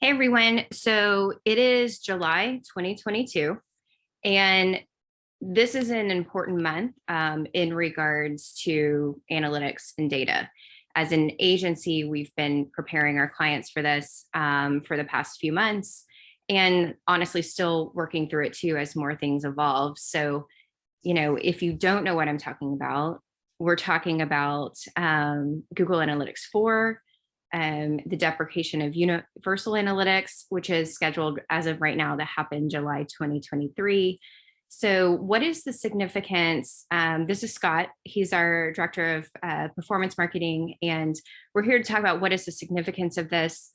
Hey everyone. So it is July 2022, and this is an important month in regards to analytics and data. As an agency, we've been preparing our clients for this for the past few months, and honestly, still working through it too as more things evolve. So, if you don't know what I'm talking about, we're talking about Google Analytics 4, the deprecation of universal analytics, which is scheduled as of right now to happen July 2023. So what is the significance? This is Scott. He's our director of performance marketing, and we're here to talk about what is the significance of this,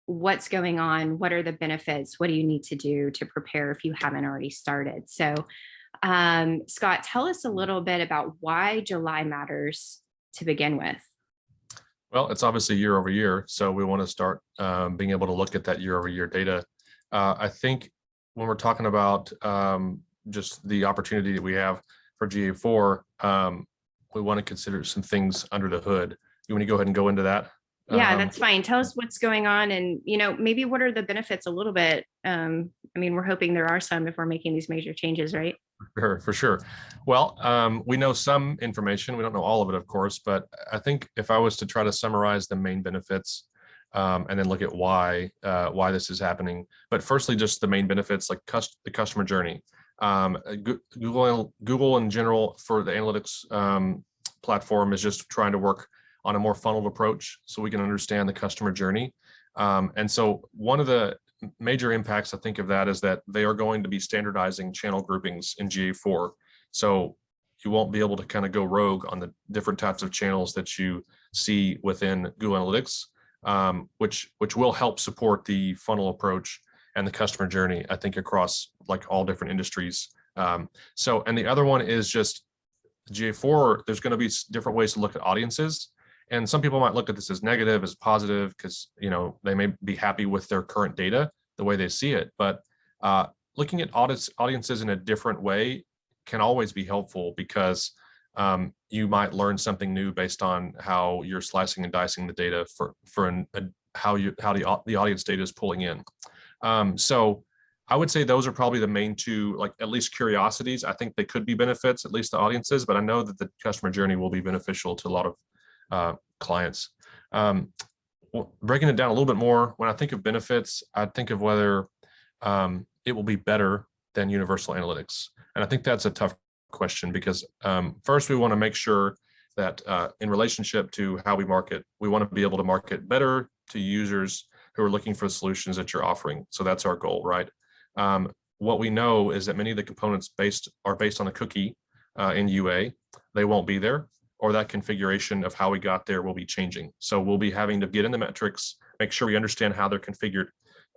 what's going on, what are the benefits, what do you need to do to prepare if you haven't already started. So Scott, tell us a little bit about why July matters to begin with. Well, it's obviously year over year, so we want to start being able to look at that year over year data. I think when we're talking about just the opportunity that we have for GA4, we want to consider some things under the hood. You want to go ahead and go into that? Yeah, that's fine. Tell us what's going on, and maybe what are the benefits a little bit. We're hoping there are some if we're making these major changes, right? For sure. Well, we know some information. We don't know all of it, of course, but I think if I was to try to summarize the main benefits and then look at why this is happening. But firstly, just the main benefits, like the customer journey. Google in general for the analytics platform is just trying to work on a more funneled approach so we can understand the customer journey. And so one of the major impacts, I think, of that is that they are going to be standardizing channel groupings in GA4. So you won't be able to kind of go rogue on the different types of channels that you see within Google Analytics, which will help support the funnel approach and the customer journey, I think, across like all different industries. And the other one is just GA4, there's going to be different ways to look at audiences. And some people might look at this as negative, as positive, because they may be happy with their current data, the way they see it. But looking at audiences in a different way can always be helpful, because you might learn something new based on how you're slicing and dicing the data for how the audience data is pulling in. So I would say those are probably the main two, like at least curiosities. I think they could be benefits, at least the audiences, but I know that the customer journey will be beneficial to a lot of clients. Breaking it down a little bit more, when I think of benefits, I think of whether it will be better than universal analytics. And I think that's a tough question, because first we want to make sure that in relationship to how we market, we want to be able to market better to users who are looking for the solutions that you're offering. So that's our goal, right? What we know is that many of the components are based on a cookie in UA. They won't be there, or that configuration of how we got there will be changing. So we'll be having to get in the metrics, make sure we understand how they're configured.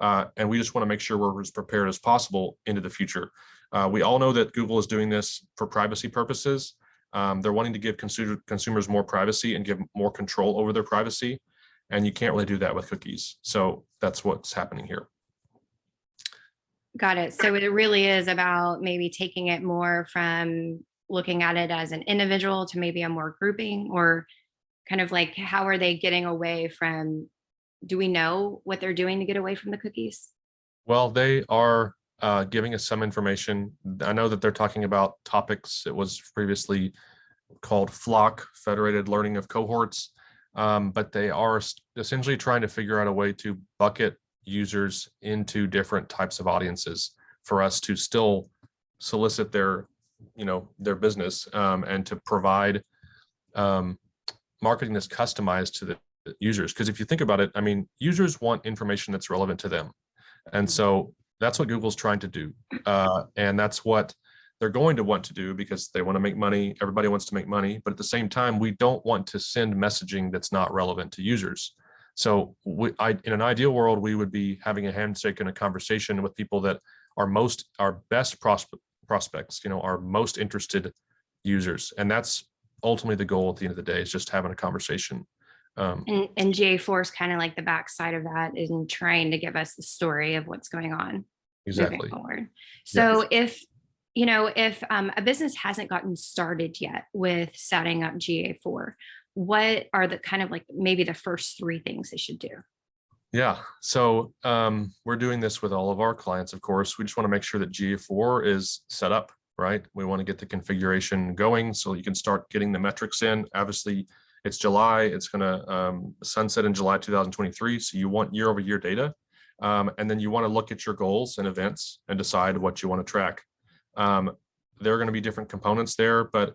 And we just want to make sure we're as prepared as possible into the future. We all know that Google is doing this for privacy purposes. They're wanting to give consumers more privacy and give more control over their privacy. And you can't really do that with cookies. So that's what's happening here. Got it. So it really is about maybe taking it more from looking at it as an individual to maybe a more grouping, or kind of like, how are they getting away from, do we know what they're doing to get away from the cookies? Well, they are giving us some information. I know that they're talking about topics. It was previously called Flock, Federated Learning of Cohorts, but they are essentially trying to figure out a way to bucket users into different types of audiences for us to still solicit their business and to provide marketing that's customized to the users. Because if you think about it, users want information that's relevant to them. And so that's what Google's trying to do. And that's what they're going to want to do, because they want to make money. Everybody wants to make money. But at the same time, we don't want to send messaging that's not relevant to users. So in an ideal world, we would be having a handshake and a conversation with people that are our best prospects, our most interested users. And that's ultimately the goal at the end of the day, is just having a conversation. And GA4 is kind of like the backside of that, is in trying to give us the story of what's going on exactly moving forward. So yes. if a business hasn't gotten started yet with setting up GA4, what are the kind of like maybe the first three things they should do? Yeah, so we're doing this with all of our clients, of course. We just want to make sure that GA4 is set up, right? We want to get the configuration going so you can start getting the metrics in. Obviously, it's July. It's going to sunset in July 2023. So you want year-over-year data. And then you want to look at your goals and events and decide what you want to track. There are going to be different components there, but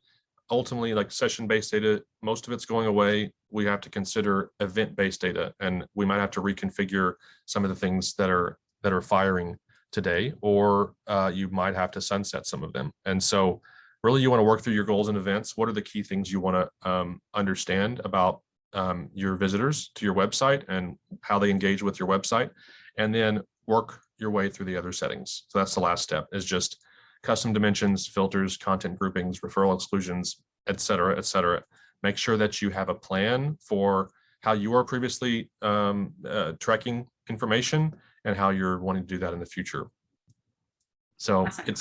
ultimately, like session-based data, most of it's going away. We have to consider event-based data, and we might have to reconfigure some of the things that are firing today, or you might have to sunset some of them. And so really you want to work through your goals and events. What are the key things you want to understand about your visitors to your website and how they engage with your website, and then work your way through the other settings. So that's the last step, is just custom dimensions, filters, content groupings, referral exclusions, et cetera, et cetera. Make sure that you have a plan for how you are previously tracking information and how you're wanting to do that in the future. So Awesome.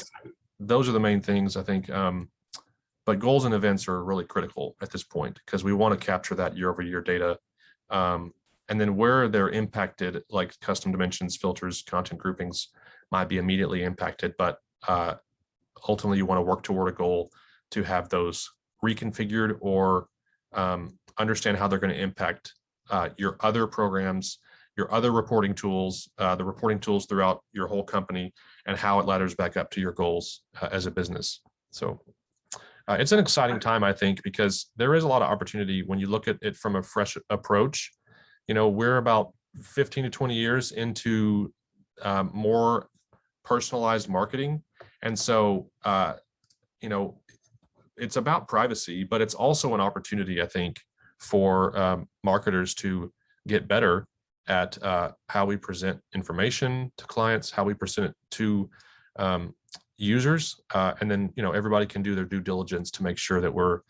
those are the main things, I think. But goals and events are really critical at this point, because we want to capture that year-over-year data. And then where they're impacted, like custom dimensions, filters, content groupings, might be immediately impacted, but ultimately you want to work toward a goal to have those reconfigured, or understand how they're going to impact your other programs, your other reporting tools, the reporting tools throughout your whole company, and how it ladders back up to your goals as a business. So it's an exciting time, I think, because there is a lot of opportunity when you look at it from a fresh approach. You know, we're about 15 to 20 years into more personalized marketing. And so, you know, it's about privacy, but it's also an opportunity, I think, for marketers to get better at how we present information to clients, how we present it to users, and then, you know, everybody can do their due diligence to make sure that we're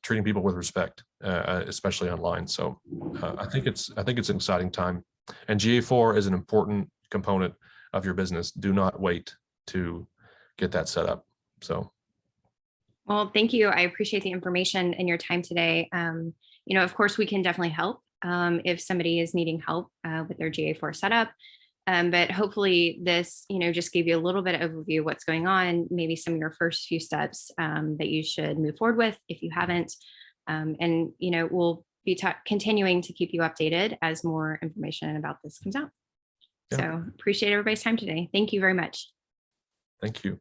treating people with respect, especially online. So I think it's an exciting time, and GA4 is an important component of your business. Do not wait to get that set up. So. Well, thank you. I appreciate the information and your time today. You know, of course, we can definitely help if somebody is needing help with their GA4 setup. But hopefully this, you know, just gave you a little bit of overview of what's going on, maybe some of your first few steps that you should move forward with if you haven't. And, you know, we'll be continuing to keep you updated as more information about this comes out. Yeah. So appreciate everybody's time today. Thank you very much. Thank you.